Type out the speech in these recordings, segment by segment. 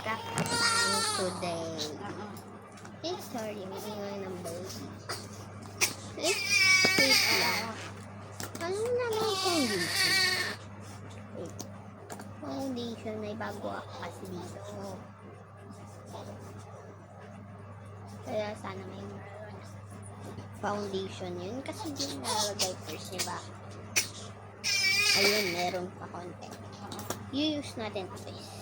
makeup time today. Sorry, hindi nga ng baby. Wait lang. Ano naman foundation? Wait. Foundation, may bago ako kasi dito. Kaya sana may foundation yun. Kasi din nalagay first, diba? Ayun, meron pa konti. I-use natin ito guys.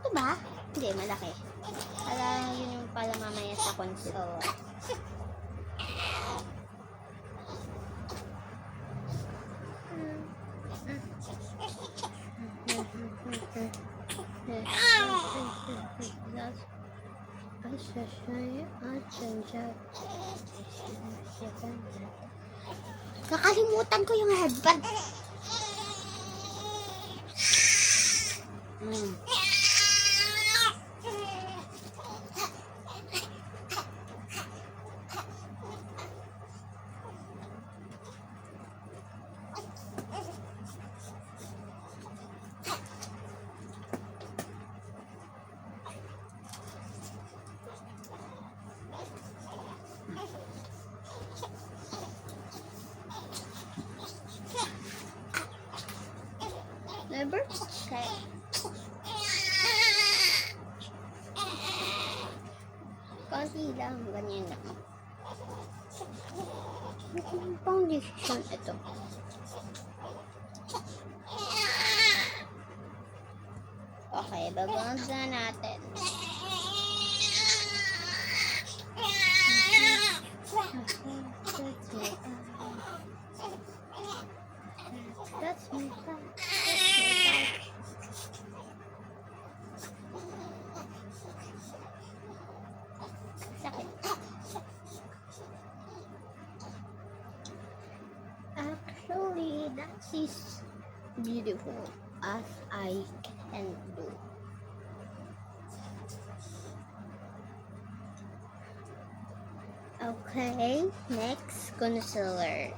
Ito ba? Hindi, malaki. Para yun yung pala mamaya sa console. Kakalimutan ko yung headband. Never check. Konti lang, ganyan lang. Foundation ito. Okay, babawas na natin. That's my touch. Sakit. Actually, that is beautiful as I can do. Okay, next concealer.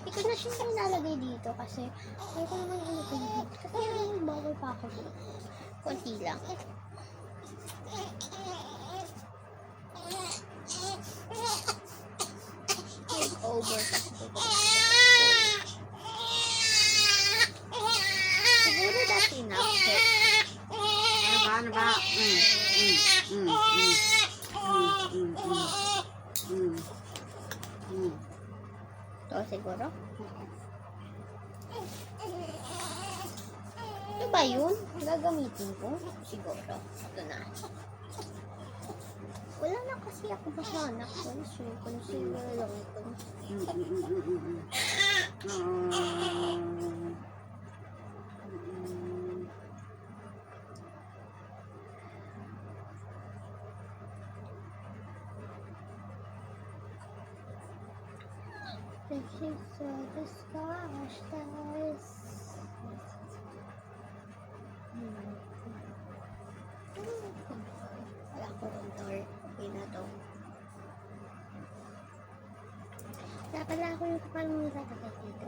Hindi ko na siya nilalagay dito kasi ayaw ko naman ilagay dito. Kasi yung bawal pa ako dito. Kunti lang. Take over kasi ko. Siguro that's enough. Ano ba? Ito siguro. Ito ba yun? Gagamitin ko? Siguro. Ito na. Wala na kasi ako mahanap. So, concealer lang ito. This is the stars. Wala ko rin door. Okay na to. Wala pala ako yung kapal mo nilagay dito.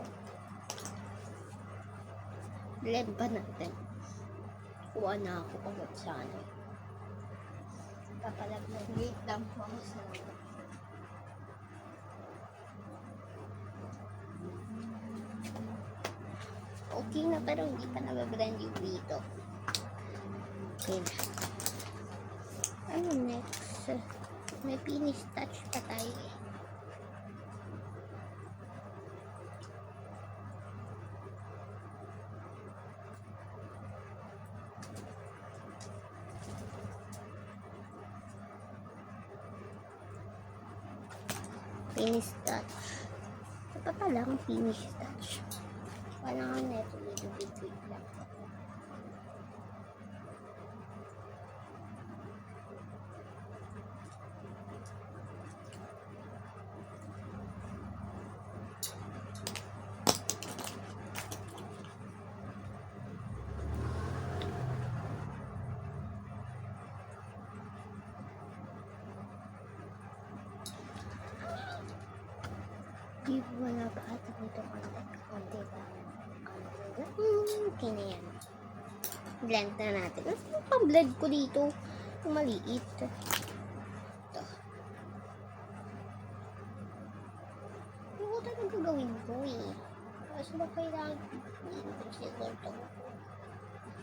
Blend ba natin? Kuha na ako pagod sa ano. Kapalag na. Wait lang po ako sa ano. Okay na pero hindi pa nag-blend yung dito. Okay na. Ano next? May finish touch pa tayo eh. Finish touch. Ito pa pala ang finish touch. Kailangan na ito little bit lang. Di wala pa ata dito konti ba? Okay na yan. Blend na natin. Mas yung pang-blend ko dito. Yung maliit. Ito. Ano ko talaga gawin ko eh. Kasi ba kailangan i-consider ito?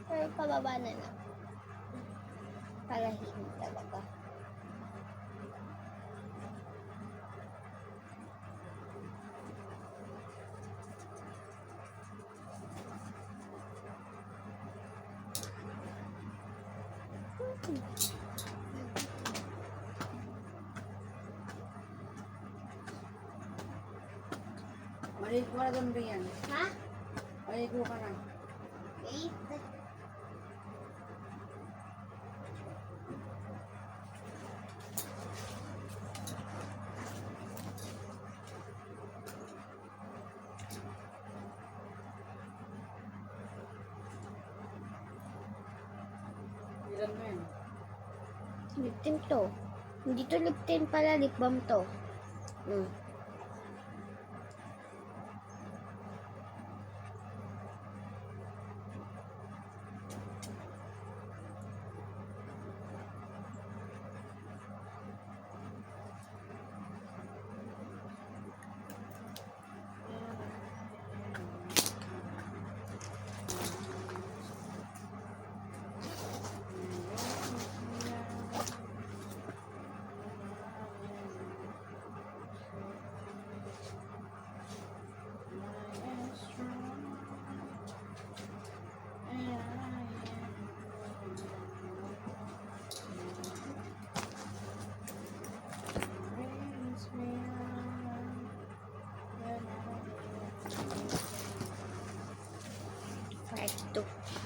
Pero pababa na lang. Para hindi talaga. Maligo ka na doon, Rian. Ha? Maligo ka na. Wait. Ilan mo yan? Lip tint to. Hindi to lip tint pala, lip balm to. Part 2.